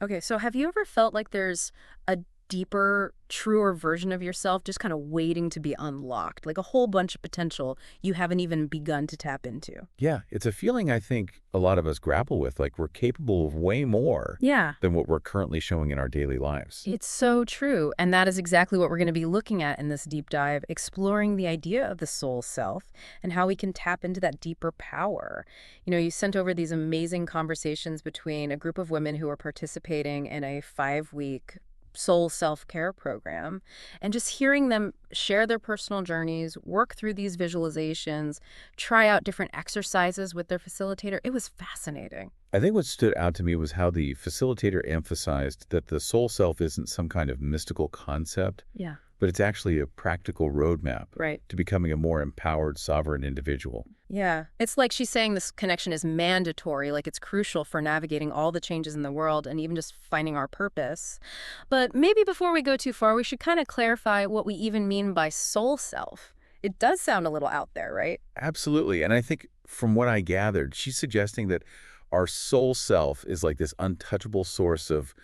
Okay, so have you ever felt like there's a deeper, truer version of yourself just kind of waiting to be unlocked? Like a whole bunch of potential you haven't even begun to tap into? Yeah, it's a feeling I think a lot of us grapple with, like we're capable of way more Yeah. than what we're currently showing in our daily lives. It's so true. And that is exactly what we're going to be looking at in this deep dive, exploring the idea of the soul self and how we can tap into that deeper power. You sent over these amazing conversations between a group of women who are participating in a 5-week soul self-care program, and just hearing them share their personal journeys, work through these visualizations, try out different exercises with their facilitator. It was fascinating. I think what stood out to me was how the facilitator emphasized that the soul self isn't some kind of mystical concept, Yeah. but it's actually a practical roadmap Right. to becoming a more empowered, sovereign individual. Yeah. It's like she's saying this connection is mandatory, like it's crucial for navigating all the changes in the world and even just finding our purpose. But maybe before we go too far, we should kind of clarify what we even mean by soul self. It does sound a little out there, right? Absolutely. And I think from what I gathered, she's suggesting that our soul self is like this untouchable source of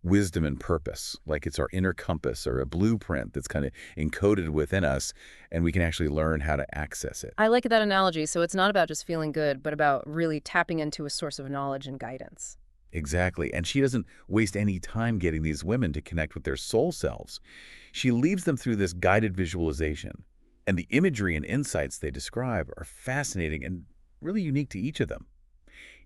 wisdom and purpose, like it's our inner compass or a blueprint that's kind of encoded within us, and we can actually learn how to access it. I like that analogy. So it's not about just feeling good, but about really tapping into a source of knowledge and guidance. Exactly. And she doesn't waste any time getting these women to connect with their soul selves. She leads them through this guided visualization. And the imagery and insights they describe are fascinating and really unique to each of them.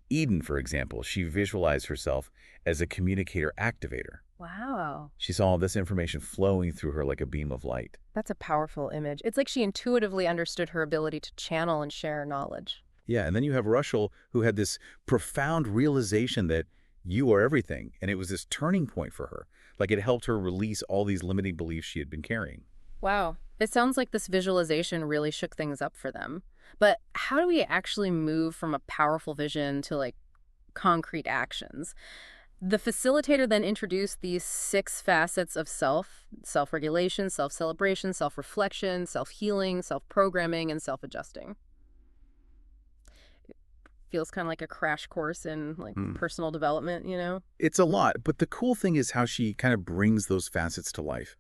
Eden, for example, she visualized herself as a communicator activator. Wow. She saw all this information flowing through her like a beam of light. That's a powerful image. It's like she intuitively understood her ability to channel and share knowledge. Yeah, and then you have Russell, who had this profound realization that you are everything, and it was this turning point for her. Like it helped her release all these limiting beliefs she had been carrying. Wow. It sounds like this visualization really shook things up for them. But how do we actually move from a powerful vision to concrete actions? The facilitator then introduced these 6 facets of self-regulation, self-celebration, self-reflection, self-healing, self-programming, and self-adjusting. Feels kind of like a crash course in Hmm. personal development. It's a lot, but the cool thing is how she kind of brings those facets to life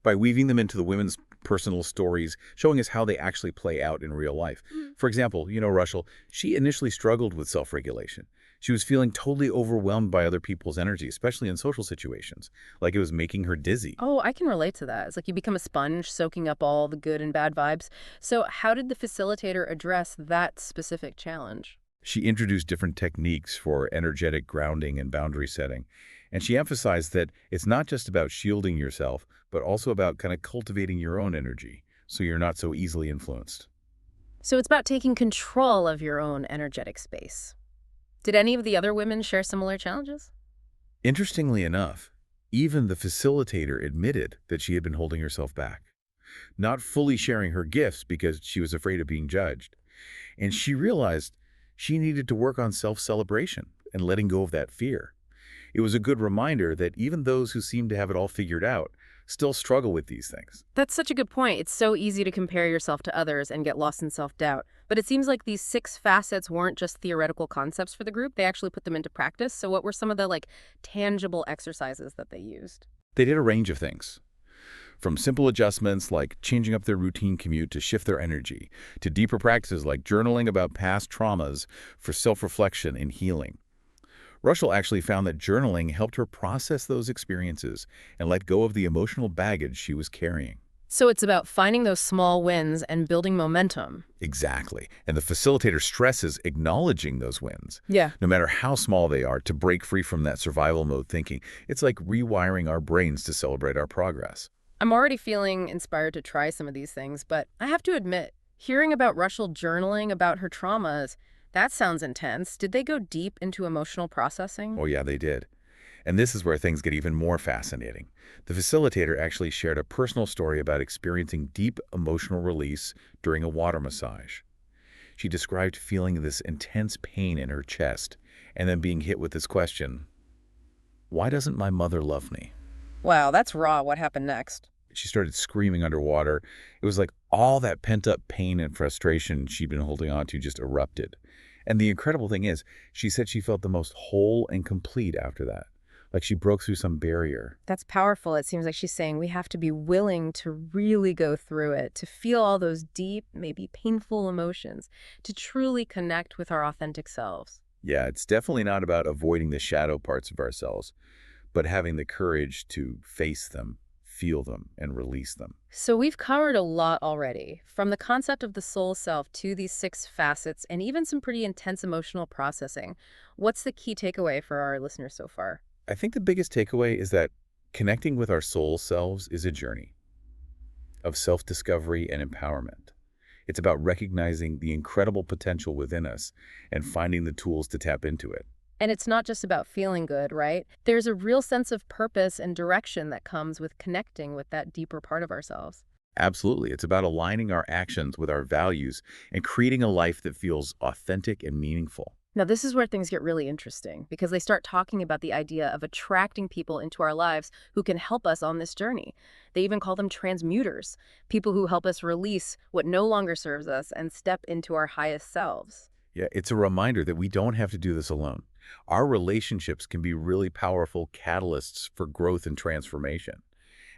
by weaving them into the women's personal stories, showing us how they actually play out in real life. Mm. For example, Russell, she initially struggled with self-regulation. She was feeling totally overwhelmed by other people's energy, especially in social situations, like it was making her dizzy. Oh, I can relate to that. It's like you become a sponge soaking up all the good and bad vibes. So how did the facilitator address that specific challenge? She introduced different techniques for energetic grounding and boundary setting. And she emphasized that it's not just about shielding yourself, but also about kind of cultivating your own energy so you're not so easily influenced. So it's about taking control of your own energetic space. Did any of the other women share similar challenges? Interestingly enough, even the facilitator admitted that she had been holding herself back, not fully sharing her gifts because she was afraid of being judged. And she realized she needed to work on self-celebration and letting go of that fear. It was a good reminder that even those who seem to have it all figured out still struggle with these things. That's such a good point. It's so easy to compare yourself to others and get lost in self-doubt. But it seems like these 6 facets weren't just theoretical concepts for the group. They actually put them into practice. So what were some of the tangible exercises that they used? They did a range of things, from simple adjustments like changing up their routine commute to shift their energy, to deeper practices like journaling about past traumas for self-reflection and healing. Russell actually found that journaling helped her process those experiences and let go of the emotional baggage she was carrying. So it's about finding those small wins and building momentum. Exactly. And the facilitator stresses acknowledging those wins, Yeah. no matter how small they are, to break free from that survival mode thinking. It's like rewiring our brains to celebrate our progress. I'm already feeling inspired to try some of these things, but I have to admit, hearing about Russell journaling about her traumas, that sounds intense. Did they go deep into emotional processing? Oh yeah, they did. And this is where things get even more fascinating. The facilitator actually shared a personal story about experiencing deep emotional release during a water massage. She described feeling this intense pain in her chest and then being hit with this question, why doesn't my mother love me? Wow, that's raw. What happened next? She started screaming underwater. It was like all that pent-up pain and frustration she'd been holding on to just erupted. And the incredible thing is, she said she felt the most whole and complete after that, like she broke through some barrier. That's powerful. It seems like she's saying we have to be willing to really go through it, to feel all those deep, maybe painful emotions, to truly connect with our authentic selves. Yeah, it's definitely not about avoiding the shadow parts of ourselves, but having the courage to face them, feel them, and release them. So we've covered a lot already, from the concept of the soul self to these 6 facets and even some pretty intense emotional processing. What's the key takeaway for our listeners so far? I think the biggest takeaway is that connecting with our soul selves is a journey of self-discovery and empowerment. It's about recognizing the incredible potential within us and finding the tools to tap into it. And it's not just about feeling good, right? There's a real sense of purpose and direction that comes with connecting with that deeper part of ourselves. Absolutely. It's about aligning our actions with our values and creating a life that feels authentic and meaningful. Now, this is where things get really interesting because they start talking about the idea of attracting people into our lives who can help us on this journey. They even call them transmuters, people who help us release what no longer serves us and step into our highest selves. Yeah, it's a reminder that we don't have to do this alone. Our relationships can be really powerful catalysts for growth and transformation.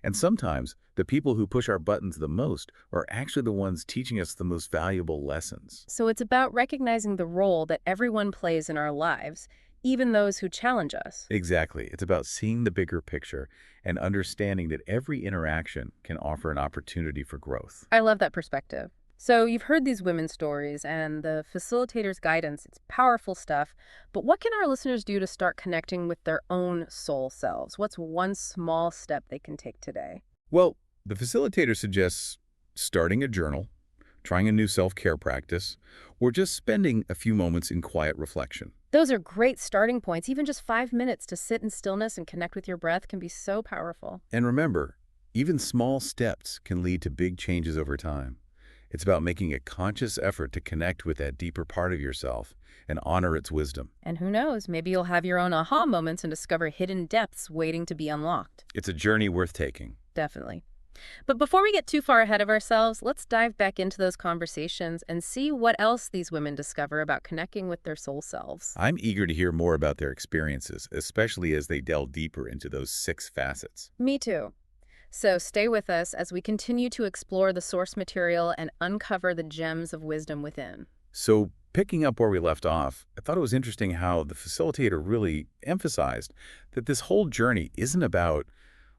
And sometimes the people who push our buttons the most are actually the ones teaching us the most valuable lessons. So it's about recognizing the role that everyone plays in our lives, even those who challenge us. Exactly. It's about seeing the bigger picture and understanding that every interaction can offer an opportunity for growth. I love that perspective. So you've heard these women's stories and the facilitator's guidance. It's powerful stuff. But what can our listeners do to start connecting with their own soul selves? What's one small step they can take today? Well, the facilitator suggests starting a journal, trying a new self-care practice, or just spending a few moments in quiet reflection. Those are great starting points. Even just 5 minutes to sit in stillness and connect with your breath can be so powerful. And remember, even small steps can lead to big changes over time. It's about making a conscious effort to connect with that deeper part of yourself and honor its wisdom. And who knows, maybe you'll have your own aha moments and discover hidden depths waiting to be unlocked. It's a journey worth taking. Definitely. But before we get too far ahead of ourselves, let's dive back into those conversations and see what else these women discover about connecting with their soul selves. I'm eager to hear more about their experiences, especially as they delve deeper into those 6 facets. Me too. So stay with us as we continue to explore the source material and uncover the gems of wisdom within. So, picking up where we left off, I thought it was interesting how the facilitator really emphasized that this whole journey isn't about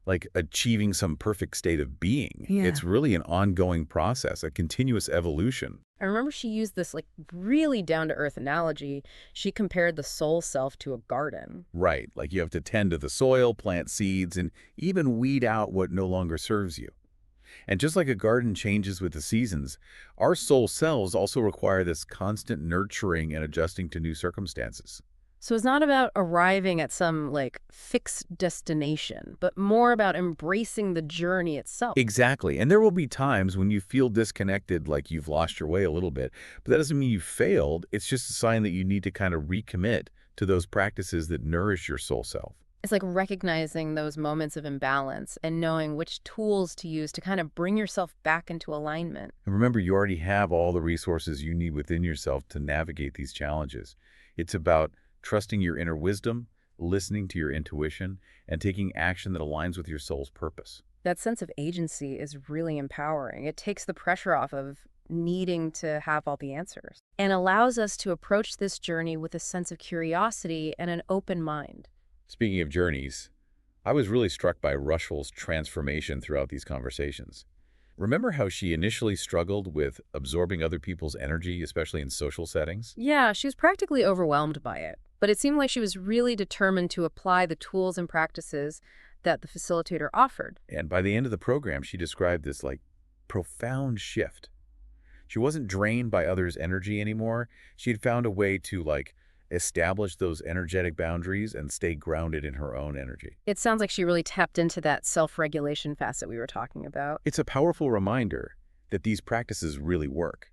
like achieving some perfect state of being. Yeah. It's really an ongoing process, a continuous evolution. I remember she used this really down-to-earth analogy. She compared the soul self to a garden. Right, like you have to tend to the soil, plant seeds, and even weed out what no longer serves you. And just like a garden changes with the seasons, our soul selves also require this constant nurturing and adjusting to new circumstances. So it's not about arriving at some fixed destination, but more about embracing the journey itself. Exactly. And there will be times when you feel disconnected, like you've lost your way a little bit. But that doesn't mean you failed. It's just a sign that you need to kind of recommit to those practices that nourish your soul self. It's like recognizing those moments of imbalance and knowing which tools to use to kind of bring yourself back into alignment. And remember, you already have all the resources you need within yourself to navigate these challenges. It's about trusting your inner wisdom, listening to your intuition, and taking action that aligns with your soul's purpose. That sense of agency is really empowering. It takes the pressure off of needing to have all the answers and allows us to approach this journey with a sense of curiosity and an open mind. Speaking of journeys, I was really struck by Russell's transformation throughout these conversations. Remember how she initially struggled with absorbing other people's energy, especially in social settings? Yeah, she was practically overwhelmed by it, but it seemed like she was really determined to apply the tools and practices that the facilitator offered. And by the end of the program, she described this profound shift. She wasn't drained by others' energy anymore. She had found a way to establish those energetic boundaries and stay grounded in her own energy. It sounds like she really tapped into that self-regulation facet we were talking about. It's a powerful reminder that these practices really work.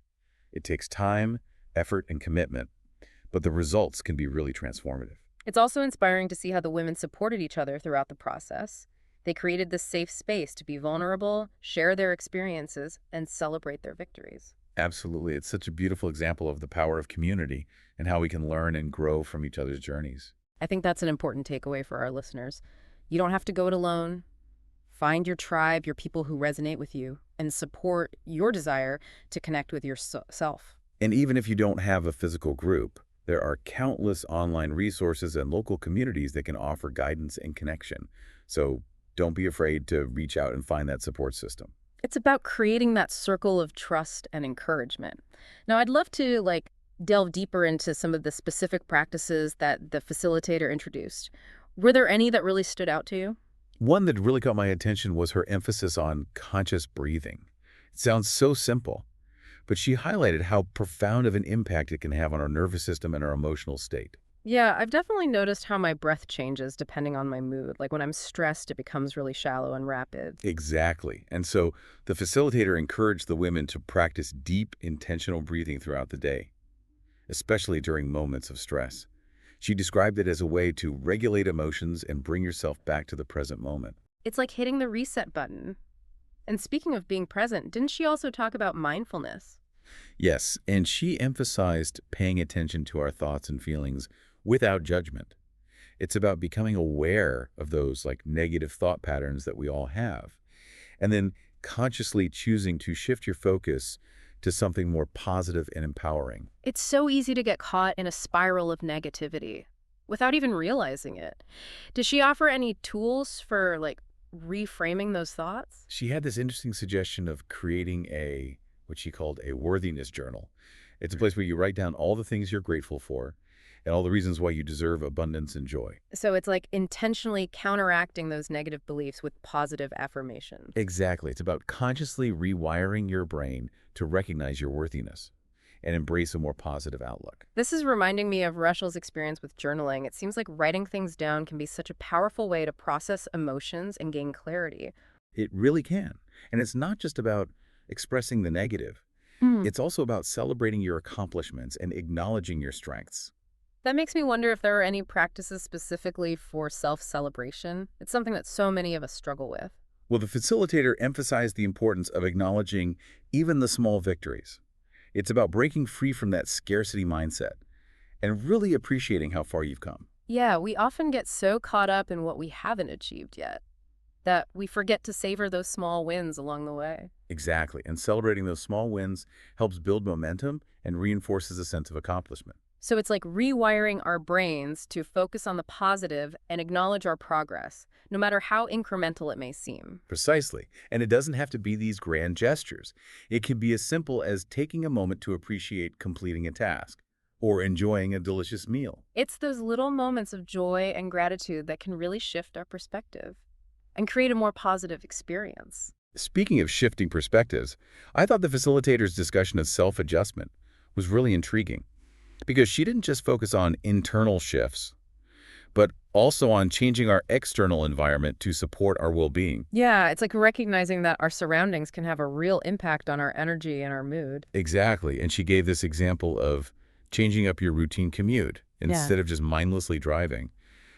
It takes time, effort, and commitment, but the results can be really transformative. It's also inspiring to see how the women supported each other throughout the process. They created this safe space to be vulnerable, share their experiences, and celebrate their victories. Absolutely. It's such a beautiful example of the power of community and how we can learn and grow from each other's journeys. I think that's an important takeaway for our listeners. You don't have to go it alone. Find your tribe, your people who resonate with you, and support your desire to connect with yourself. And even if you don't have a physical group, there are countless online resources and local communities that can offer guidance and connection. So don't be afraid to reach out and find that support system. It's about creating that circle of trust and encouragement. Now, I'd love to delve deeper into some of the specific practices that the facilitator introduced. Were there any that really stood out to you? One that really caught my attention was her emphasis on conscious breathing. It sounds so simple, but she highlighted how profound of an impact it can have on our nervous system and our emotional state. Yeah, I've definitely noticed how my breath changes depending on my mood. Like when I'm stressed, it becomes really shallow and rapid. Exactly. And so the facilitator encouraged the women to practice deep, intentional breathing throughout the day, especially during moments of stress. She described it as a way to regulate emotions and bring yourself back to the present moment. It's like hitting the reset button. And speaking of being present, didn't she also talk about mindfulness? Yes, and she emphasized paying attention to our thoughts and feelings without judgment. It's about becoming aware of those negative thought patterns that we all have, and then consciously choosing to shift your focus to something more positive and empowering. It's so easy to get caught in a spiral of negativity without even realizing it. Does she offer any tools for reframing those thoughts? She had this interesting suggestion of creating what she called a worthiness journal. It's a place where you write down all the things you're grateful for and all the reasons why you deserve abundance and joy. So it's like intentionally counteracting those negative beliefs with positive affirmations. Exactly. It's about consciously rewiring your brain to recognize your worthiness and embrace a more positive outlook. This is reminding me of Rushel's experience with journaling. It seems like writing things down can be such a powerful way to process emotions and gain clarity. It really can. And it's not just about expressing the negative. Hmm. It's also about celebrating your accomplishments and acknowledging your strengths. That makes me wonder if there are any practices specifically for self-celebration. It's something that so many of us struggle with. Well, the facilitator emphasized the importance of acknowledging even the small victories. It's about breaking free from that scarcity mindset and really appreciating how far you've come. Yeah, we often get so caught up in what we haven't achieved yet that we forget to savor those small wins along the way. Exactly. And celebrating those small wins helps build momentum and reinforces a sense of accomplishment. So it's like rewiring our brains to focus on the positive and acknowledge our progress, no matter how incremental it may seem. Precisely. And it doesn't have to be these grand gestures. It can be as simple as taking a moment to appreciate completing a task or enjoying a delicious meal. It's those little moments of joy and gratitude that can really shift our perspective and create a more positive experience. Speaking of shifting perspectives, I thought the facilitator's discussion of self-adjustment was really intriguing because she didn't just focus on internal shifts, but also on changing our external environment to support our well-being. Yeah, it's like recognizing that our surroundings can have a real impact on our energy and our mood. Exactly. And she gave this example of changing up your routine commute Yeah. instead of just mindlessly driving.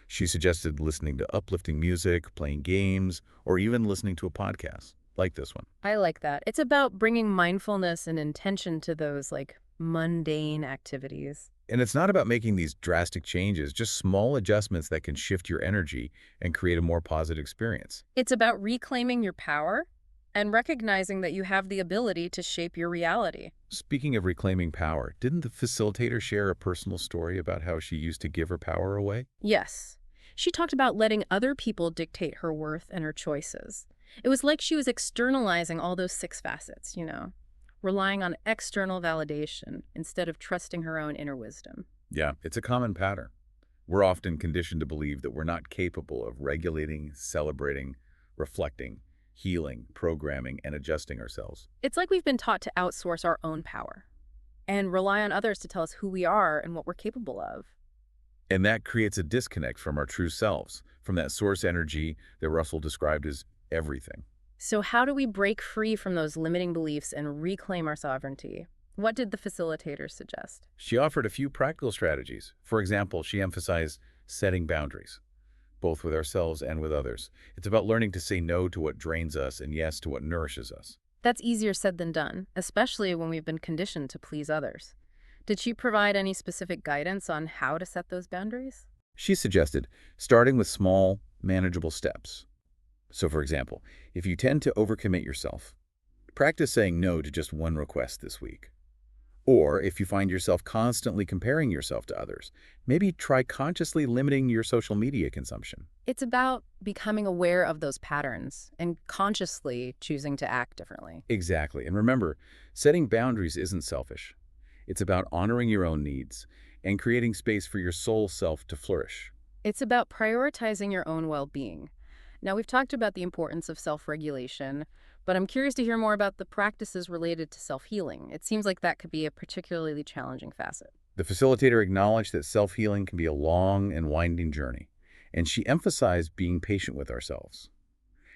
She suggested listening to uplifting music, playing games, or even listening to a podcast like this one. I like that. It's about bringing mindfulness and intention to those mundane activities. And it's not about making these drastic changes, just small adjustments that can shift your energy and create a more positive experience. It's about reclaiming your power and recognizing that you have the ability to shape your reality. Speaking of reclaiming power, didn't the facilitator share a personal story about how she used to give her power away? Yes. She talked about letting other people dictate her worth and her choices. It was like she was externalizing all those 6 facets, relying on external validation instead of trusting her own inner wisdom. Yeah, it's a common pattern. We're often conditioned to believe that we're not capable of regulating, celebrating, reflecting, healing, programming, and adjusting ourselves. It's like we've been taught to outsource our own power and rely on others to tell us who we are and what we're capable of. And that creates a disconnect from our true selves, from that source energy that Russell described as everything. So how do we break free from those limiting beliefs and reclaim our sovereignty? What did the facilitator suggest? She offered a few practical strategies. For example, she emphasized setting boundaries, both with ourselves and with others. It's about learning to say no to what drains us and yes to what nourishes us. That's easier said than done, especially when we've been conditioned to please others. Did she provide any specific guidance on how to set those boundaries? She suggested starting with small, manageable steps. So, for example, if you tend to overcommit yourself, practice saying no to just one request this week. Or if you find yourself constantly comparing yourself to others, maybe try consciously limiting your social media consumption. It's about becoming aware of those patterns and consciously choosing to act differently. Exactly. And remember, setting boundaries isn't selfish. It's about honoring your own needs and creating space for your soul self to flourish. It's about prioritizing your own well-being. Now, we've talked about the importance of self-regulation, but I'm curious to hear more about the practices related to self-healing. It seems like that could be a particularly challenging facet. The facilitator acknowledged that self-healing can be a long and winding journey, and she emphasized being patient with ourselves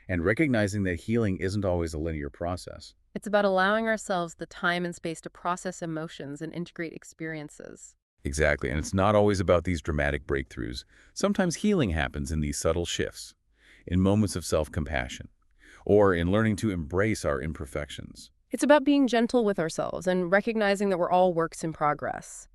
and recognizing that healing isn't always a linear process. It's about allowing ourselves the time and space to process emotions and integrate experiences. Exactly, and it's not always about these dramatic breakthroughs. Sometimes healing happens in these subtle shifts, in moments of self-compassion, or in learning to embrace our imperfections. It's about being gentle with ourselves and recognizing that we're all works in progress.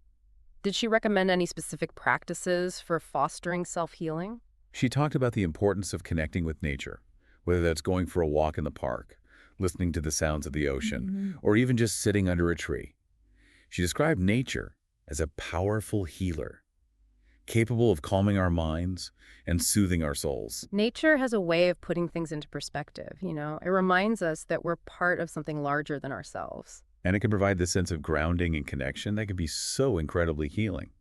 Did she recommend any specific practices for fostering self-healing? She talked about the importance of connecting with nature, whether that's going for a walk in the park, listening to the sounds of the ocean, or even just sitting under a tree. She described nature as a powerful healer, capable of calming our minds and soothing our souls. Nature has a way of putting things into perspective, you know? It reminds us that we're part of something larger than ourselves. And it can provide this sense of grounding and connection that can be so incredibly healing.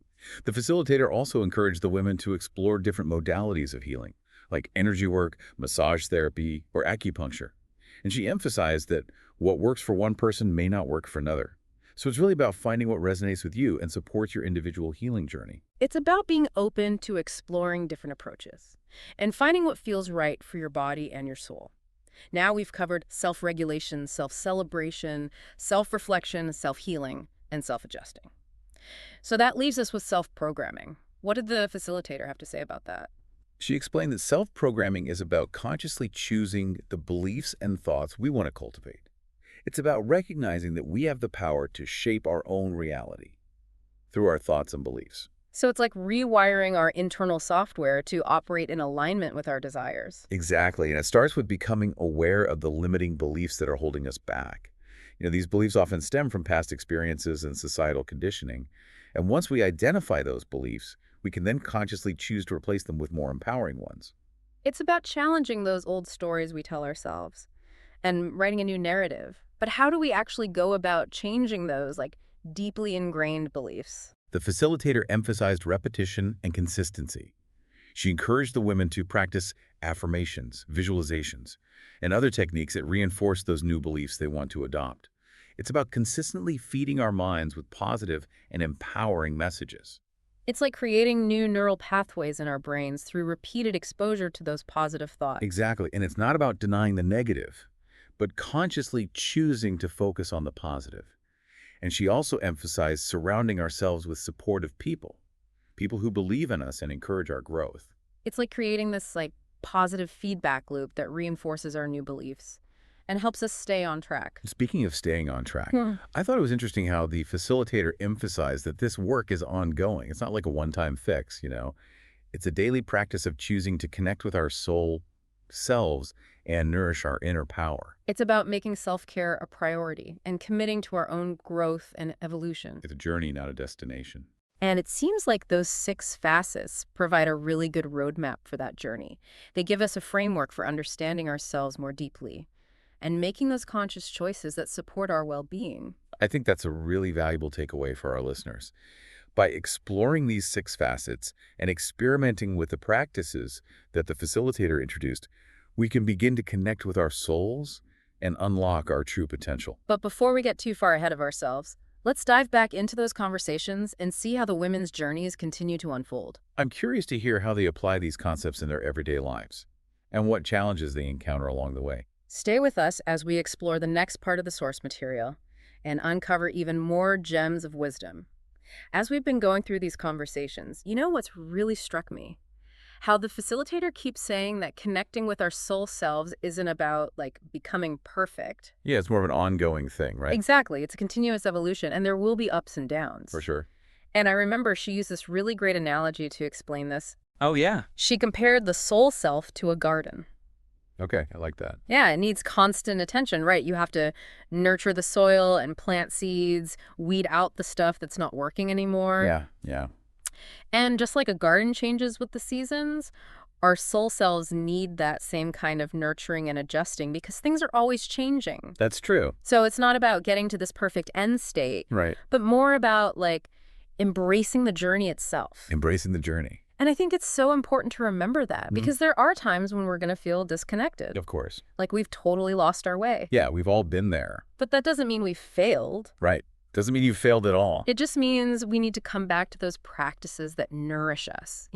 The facilitator also encouraged the women to explore different modalities of healing, like energy work, massage therapy, or acupuncture. And she emphasized that what works for one person may not work for another. So it's really about finding what resonates with you and supports your individual healing journey. It's about being open to exploring different approaches and finding what feels right for your body and your soul. Now we've covered self-regulation, self-celebration, self-reflection, self-healing, and self-adjusting. So that leaves us with self-programming. What did the facilitator have to say about that? She explained that self-programming is about consciously choosing the beliefs and thoughts we want to cultivate. It's about recognizing that we have the power to shape our own reality through our thoughts and beliefs. So it's like rewiring our internal software to operate in alignment with our desires. Exactly, and it starts with becoming aware of the limiting beliefs that are holding us back. These beliefs often stem from past experiences and societal conditioning. And once we identify those beliefs, we can then consciously choose to replace them with more empowering ones. It's about challenging those old stories we tell ourselves and writing a new narrative. But how do we actually go about changing those, like, deeply ingrained beliefs? The facilitator emphasized repetition and consistency. She encouraged the women to practice affirmations, visualizations, and other techniques that reinforce those new beliefs they want to adopt. It's about consistently feeding our minds with positive and empowering messages. It's like creating new neural pathways in our brains through repeated exposure to those positive thoughts. Exactly, and it's not about denying the negative, but consciously choosing to focus on the positive. And she also emphasized surrounding ourselves with supportive people, people who believe in us and encourage our growth. It's like creating this, like, positive feedback loop that reinforces our new beliefs and helps us stay on track. Speaking of staying on track, Hmm. I thought it was interesting how the facilitator emphasized that this work is ongoing. It's not like a one-time fix. It's a daily practice of choosing to connect with our soul selves and nourish our inner power. It's about making self-care a priority and committing to our own growth and evolution. It's a journey, not a destination. And it seems like those 6 facets provide a really good roadmap for that journey. They give us a framework for understanding ourselves more deeply and making those conscious choices that support our well-being. I think that's a really valuable takeaway for our listeners. By exploring these 6 facets and experimenting with the practices that the facilitator introduced, we can begin to connect with our souls and unlock our true potential. But before we get too far ahead of ourselves, let's dive back into those conversations and see how the women's journeys continue to unfold. I'm curious to hear how they apply these concepts in their everyday lives and what challenges they encounter along the way. Stay with us as we explore the next part of the source material and uncover even more gems of wisdom. As we've been going through these conversations, you know what's really struck me? How the facilitator keeps saying that connecting with our soul selves isn't about, like, becoming perfect. Yeah, it's more of an ongoing thing, right? Exactly. It's a continuous evolution, and there will be ups and downs. For sure. And I remember she used this really great analogy to explain this. Oh, yeah. She compared the soul self to a garden. Okay, I like that. Yeah, it needs constant attention, right? You have to nurture the soil and plant seeds, weed out the stuff that's not working anymore. Yeah. And just like a garden changes with the seasons, our soul cells need that same kind of nurturing and adjusting because things are always changing. That's true. So it's not about getting to this perfect end state, Right. but more about like embracing the journey itself. Embracing the journey. And I think it's so important to remember that because there are times when we're going to feel disconnected, Of course. like we've totally lost our way. Yeah, we've all been there. But that doesn't mean we failed. Right. Doesn't mean you failed at all. It just means we need to come back to those practices that nourish us,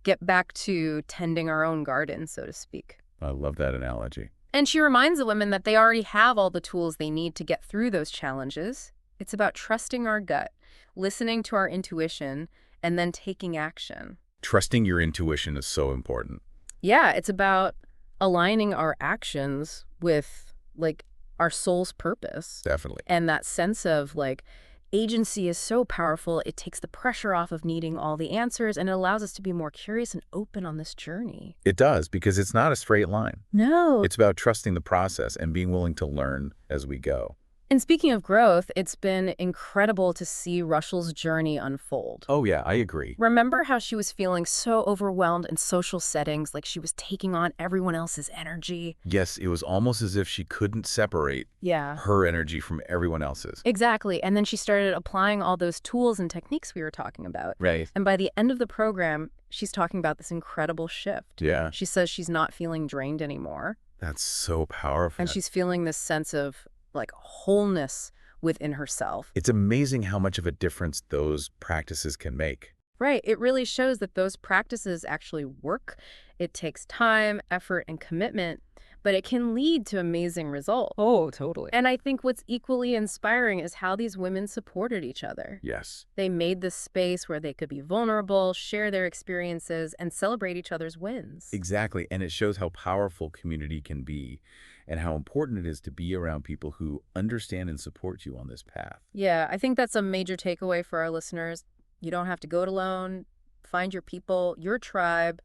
get back to tending our own garden, so to speak. I love that analogy. And she reminds the women that they already have all the tools they need to get through those challenges. It's about trusting our gut, listening to our intuition, and then taking action. Trusting your intuition is so important. Yeah, it's about aligning our actions with, like, our soul's purpose. Definitely. And that sense of, like, agency is so powerful, it takes the pressure off of needing all the answers, and it allows us to be more curious and open on this journey. It does, because it's not a straight line. No. It's about trusting the process and being willing to learn as we go. And speaking of growth, it's been incredible to see Russell's journey unfold. Oh, yeah, I agree. Remember how she was feeling so overwhelmed in social settings, like she was taking on everyone else's energy? Yes, it was almost as if she couldn't separate Yeah. her energy from everyone else's. Exactly. And then she started applying all those tools and techniques we were talking about. Right. And by the end of the program, she's talking about this incredible shift. Yeah. She says she's not feeling drained anymore. That's so powerful. And she's feeling this sense of, like, wholeness within herself. It's amazing how much of a difference those practices can make. Right. It really shows that those practices actually work. It takes time, effort, and commitment, but it can lead to amazing results. Oh, totally. And I think what's equally inspiring is how these women supported each other. Yes. They made this space where they could be vulnerable, share their experiences, and celebrate each other's wins. Exactly. And it shows how powerful community can be and how important it is to be around people who understand and support you on this path. Yeah, I think that's a major takeaway for our listeners. You don't have to go it alone. Find your people, your tribe,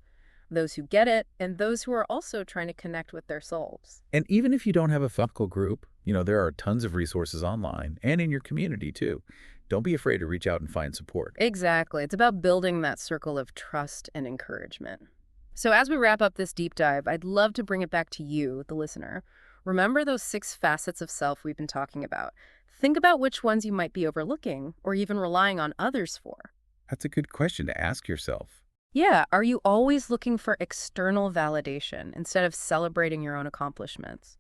those who get it, and those who are also trying to connect with their souls. And even if you don't have a focal group, there are tons of resources online and in your community too. Don't be afraid to reach out and find support. Exactly. It's about building that circle of trust and encouragement. So as we wrap up this deep dive, I'd love to bring it back to you, the listener. Remember those 6 facets of self we've been talking about. Think about which ones you might be overlooking or even relying on others for. That's a good question to ask yourself. Yeah, are you always looking for external validation instead of celebrating your own accomplishments?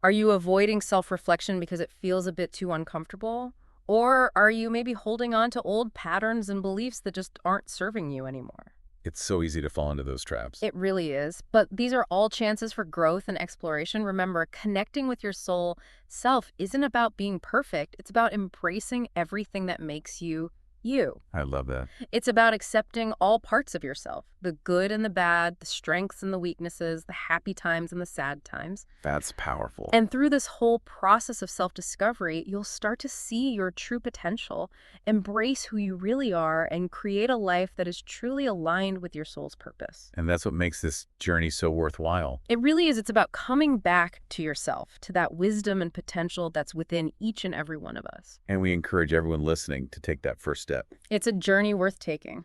Are you avoiding self-reflection because it feels a bit too uncomfortable? Or are you maybe holding on to old patterns and beliefs that just aren't serving you anymore? It's so easy to fall into those traps. It really is. But these are all chances for growth and exploration. Remember, connecting with your soul self isn't about being perfect. It's about embracing everything that makes you you. I love that. It's about accepting all parts of yourself, the good and the bad, the strengths and the weaknesses, the happy times and the sad times. That's powerful. And through this whole process of self-discovery, you'll start to see your true potential, embrace who you really are, and create a life that is truly aligned with your soul's purpose. And that's what makes this journey so worthwhile. It really is. It's about coming back to yourself, to that wisdom and potential that's within each and every one of us. And we encourage everyone listening to take that first step. It's a journey worth taking.